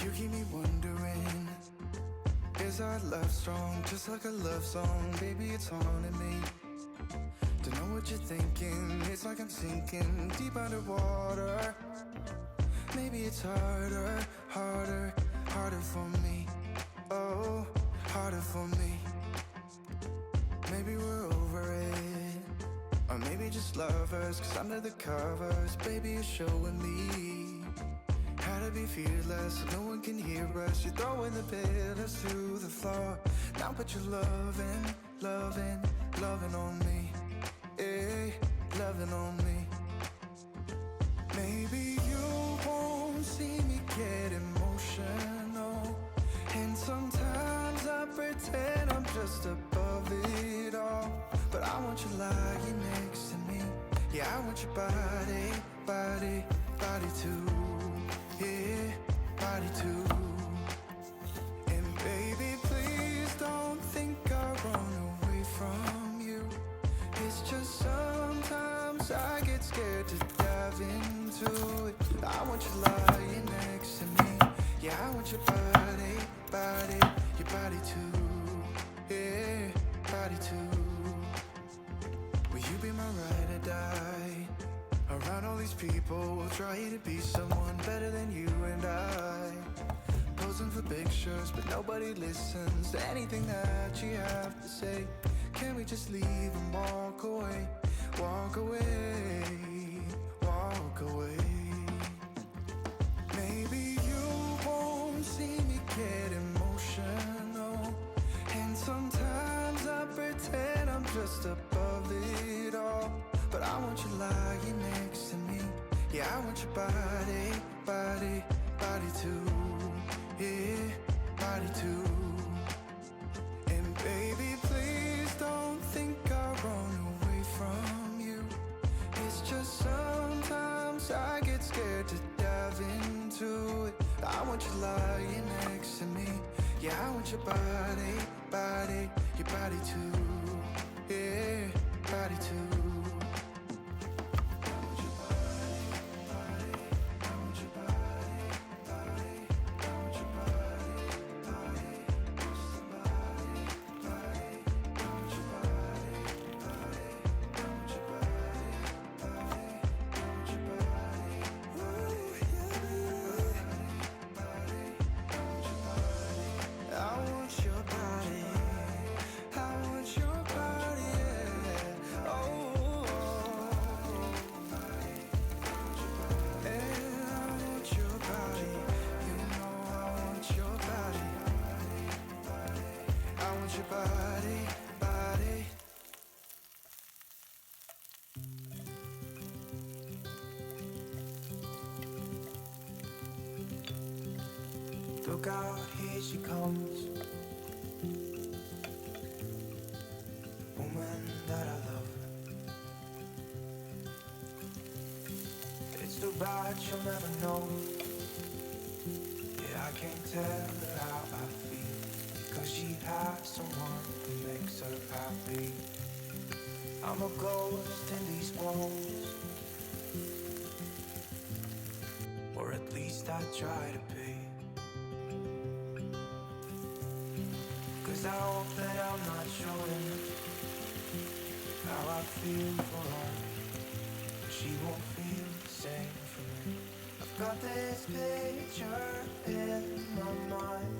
You keep me wondering, is our love strong? Just like a love song, baby, it's haunting me. Don't know what you're thinking, it's like I'm sinking deep underwater. Maybe it's harder, harder, harder for me. Oh, harder for me. Maybe we're over it, or maybe just lovers, cause under the covers, baby, you're showing me how to be fearless, so no one can hear us. You're throwing the pillars to the floor. Now put your loving, loving, loving on me. Hey, loving on me. Maybe you won't see me get emotional, and sometimes I pretend I'm just above it all. But I want you lying next to me. Yeah, I want your body, body, body too. Yeah, body too. And baby, please don't think I'll run away from you. It's just sometimes I get scared to dive into it. I want you lying next to me. Yeah, I want your body, body, your body too. Yeah, body too. Will you be my ride or die? Around all these people, we'll try to be someone better than you and I. Posing for pictures, but nobody listens to anything that you have to say. Can we just leave and walk away? Walk away, walk away. Maybe you won't see me get emotional, and sometimes I pretend I'm just above it all. But I want you lying next to me. Yeah, I want your body, body, body too. Yeah, body too. And baby, please don't think I'll run away from you. It's just sometimes I get scared to dive into it. I want you lying next to me. Yeah, I want your body, body, your body too. Yeah, body too. Your body, body. Look out, here she comes. Woman that I love. It's too bad she'll never know. Yeah, I can't tell her how I feel, cause she has someone who makes her happy. I'm a ghost in these walls, or at least I try to be. Cause I hope that I'm not showing how I feel for her, but she won't feel the same for me. I've got this picture in my mind.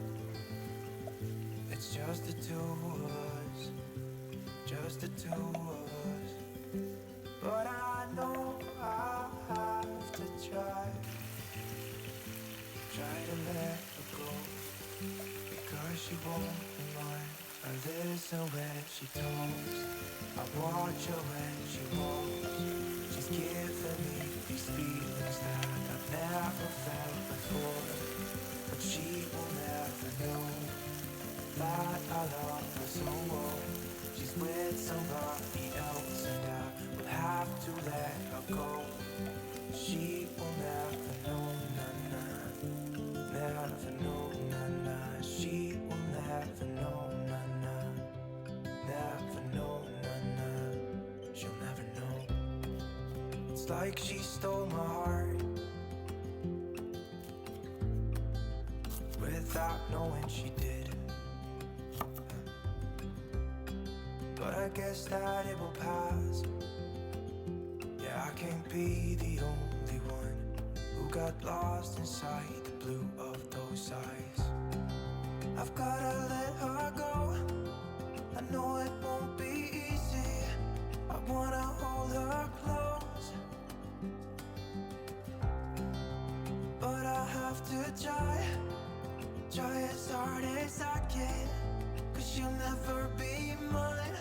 It's just the two of us, just the two of us. But I know I have to try to let her go, because she won't be mine. I listen when she talks, I watch her when she walks. She's giving me these feelings that I've never felt before, but she will never know that I love her so well. She's with somebody else and I will have to let her go. She will never know, na-na, never know, na-na. She will never know, na-na, never know, na-na. She'll never know. It's like she stole my heart, without knowing she did. But I guess that it will pass. Yeah, I can't be the only one who got lost inside the blue of those eyes. I've gotta let her go. I know it won't be easy. I wanna hold her close, but I have to try as hard as I can, 'cause she'll never be mine.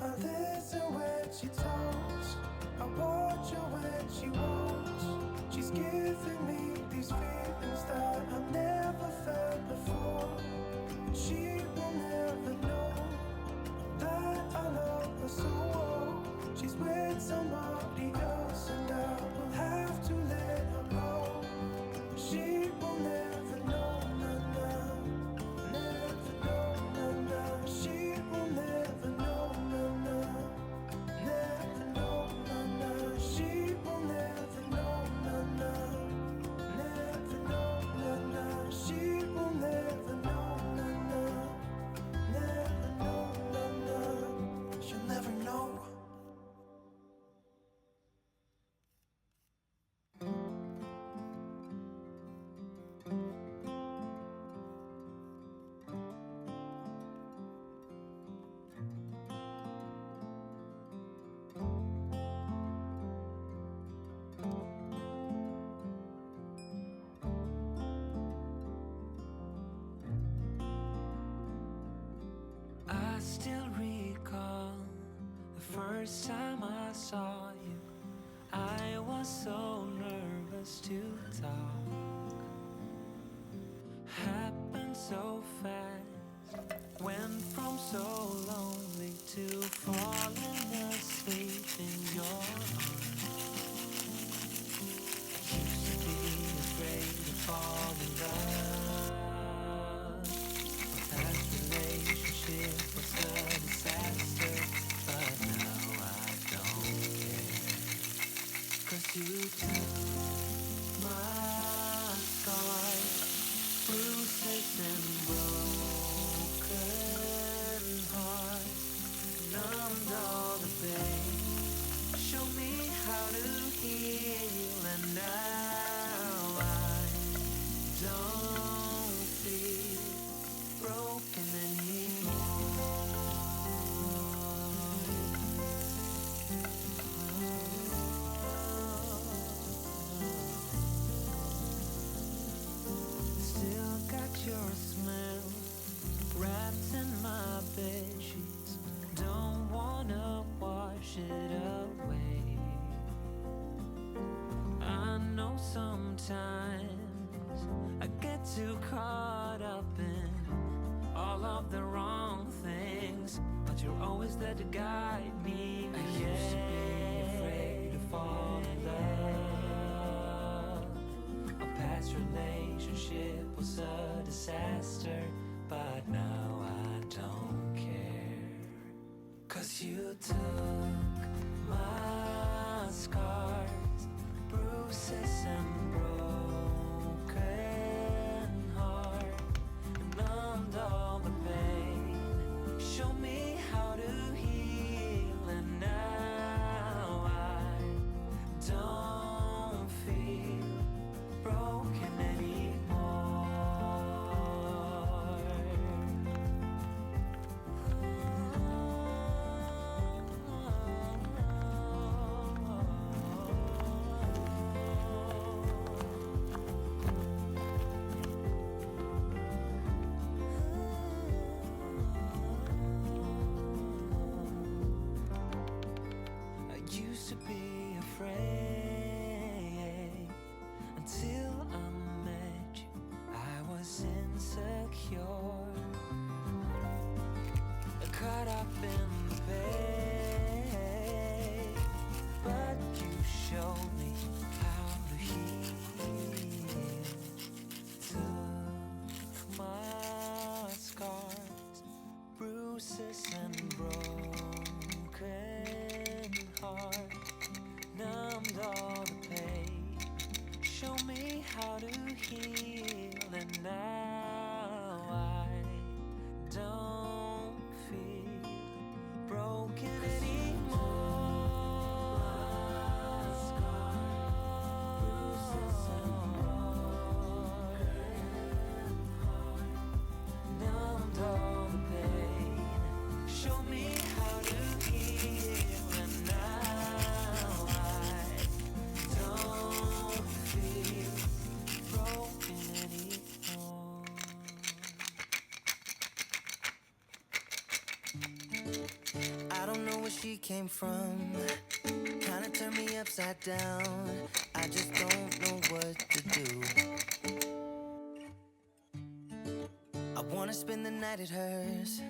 I listen when she talks, I watch her when she walks. She's giving me these feelings that I've never felt before. She will never know that I love her so. She's with somebody else and I will have to let her go. She will never know, never know, she will never know, never know, she will never know, never know, she will never know, never know, she'll never know. I still recall the first time I saw you. I was so nervous to talk. Happened so fast. Went from so lonely to falling asleep in your arms. Used to be afraid to fall in love. That relationship was a disaster, but now I don't care. 'Cause you took my scars, bruises and broken heart, numbed all the pain, show me how to heal, and now I don't feel broken anymore. Still got your smell wrapped in my bed sheets. Don't wanna wash it away. I know sometimes I get too caught up in all of the wrong things, but you're always there to guide me. I used to be afraid to fall in love. A past relationship was a disaster, but now I don't care. 'Cause you took my scars, bruises and broken heart, and numbed all the pain, show me how to heal, and now I don't feel broken anymore. I used to be afraid until I met you. I was insecure, caught up in the pain, but you showed me how to heal. Took my scars, bruises and broken heart, numbed all the pain, show me how to heal, and now came from. Kinda turned me upside down. I just don't know what to do. I wanna spend the night at hers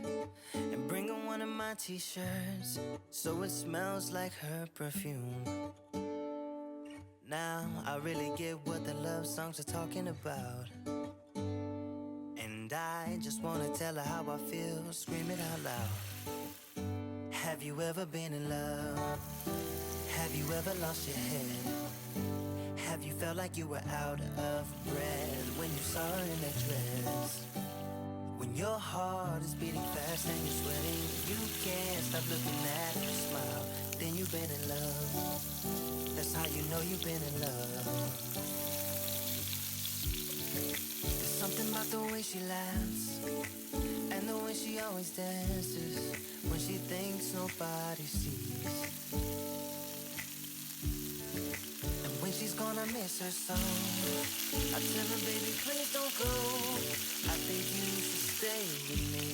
and bring her one of my t-shirts so it smells like her perfume. Now I really get what the love songs are talking about, and I just wanna tell her how I feel, scream it out loud. Have you ever been in love? Have you ever lost your head? Have you felt like you were out of breath when you saw her in that dress? When your heart is beating fast and you're sweating, you can't stop looking at her smile, then you've been in love. That's how you know you've been in love. There's something about the way she laughs and the way she always dances when she thinks nobody sees. And when she's gone, I miss her so. I tell her, baby, please don't go. I think you should stay with me.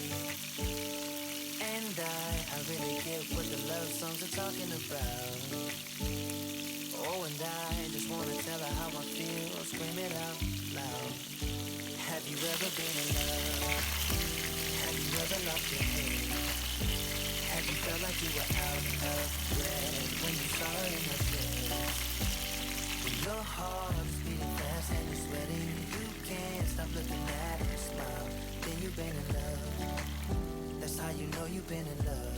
And I really get what the love songs are talking about. Oh, and I just wanna tell her how I feel, scream it out loud. Have you ever been in love? Have you ever lost your head? Have you felt like you were out of breath when you saw her in her dress? When your heart is beating fast and you're sweating, you can't stop looking at her smile, then you've been in love. That's how you know you've been in love.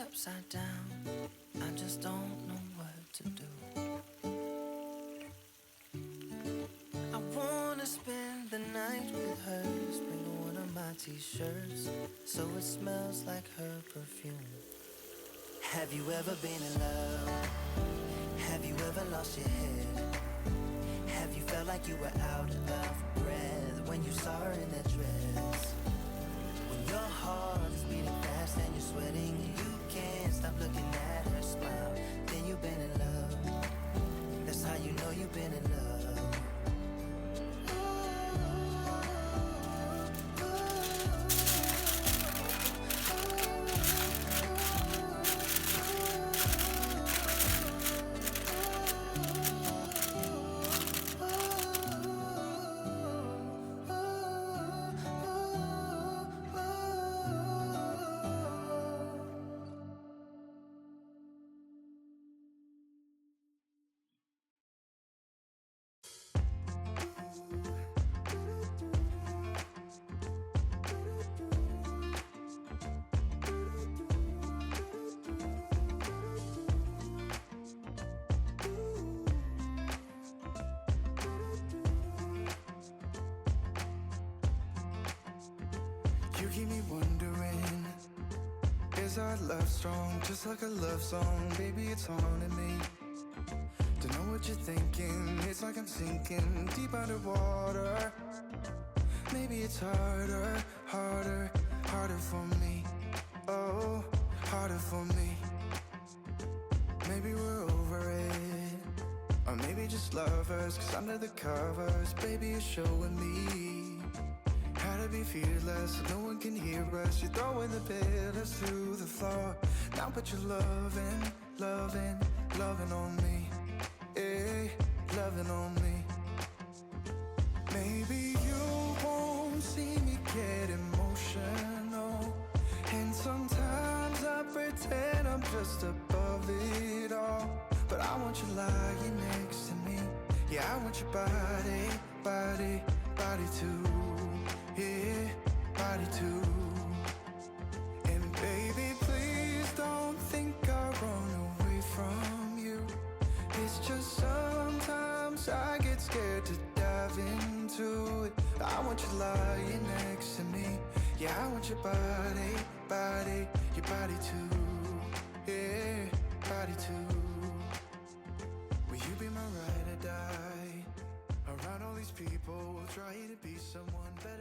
Upside down, I just don't know what to do. I wanna spend the night with her, bring one of my t-shirts so it smells like her perfume. Have you ever been in love? Have you ever lost your head? Have you felt like you were out of breath when you saw her in that dress? When your heart is beating fast and you're sweating, you can't stop looking at her smile, then you've been in love. That's how you know you've been in love. You keep me wondering, is our love strong? Just like a love song, baby, it's haunting me. Don't know what you're thinking, it's like I'm sinking deep underwater. Maybe it's harder, harder, harder for me. Oh, harder for me. Maybe we're over it, or maybe just lovers, 'cause under the covers, baby, you're showing me how to be fearless, so no one can hear us. You're throwing the pillars through the floor. Now put your loving, loving, loving on me. Eh, loving on me. Maybe you won't see me get emotional, and sometimes I pretend I'm just above it all. But I want you lying next to me. Yeah, I want your body, body, body too. Yeah, body too. And baby, please don't think I run away from you. It's just sometimes I get scared to dive into it. I want you lying next to me. Yeah, I want your body, body, your body too. Yeah, body too. people will try to be someone better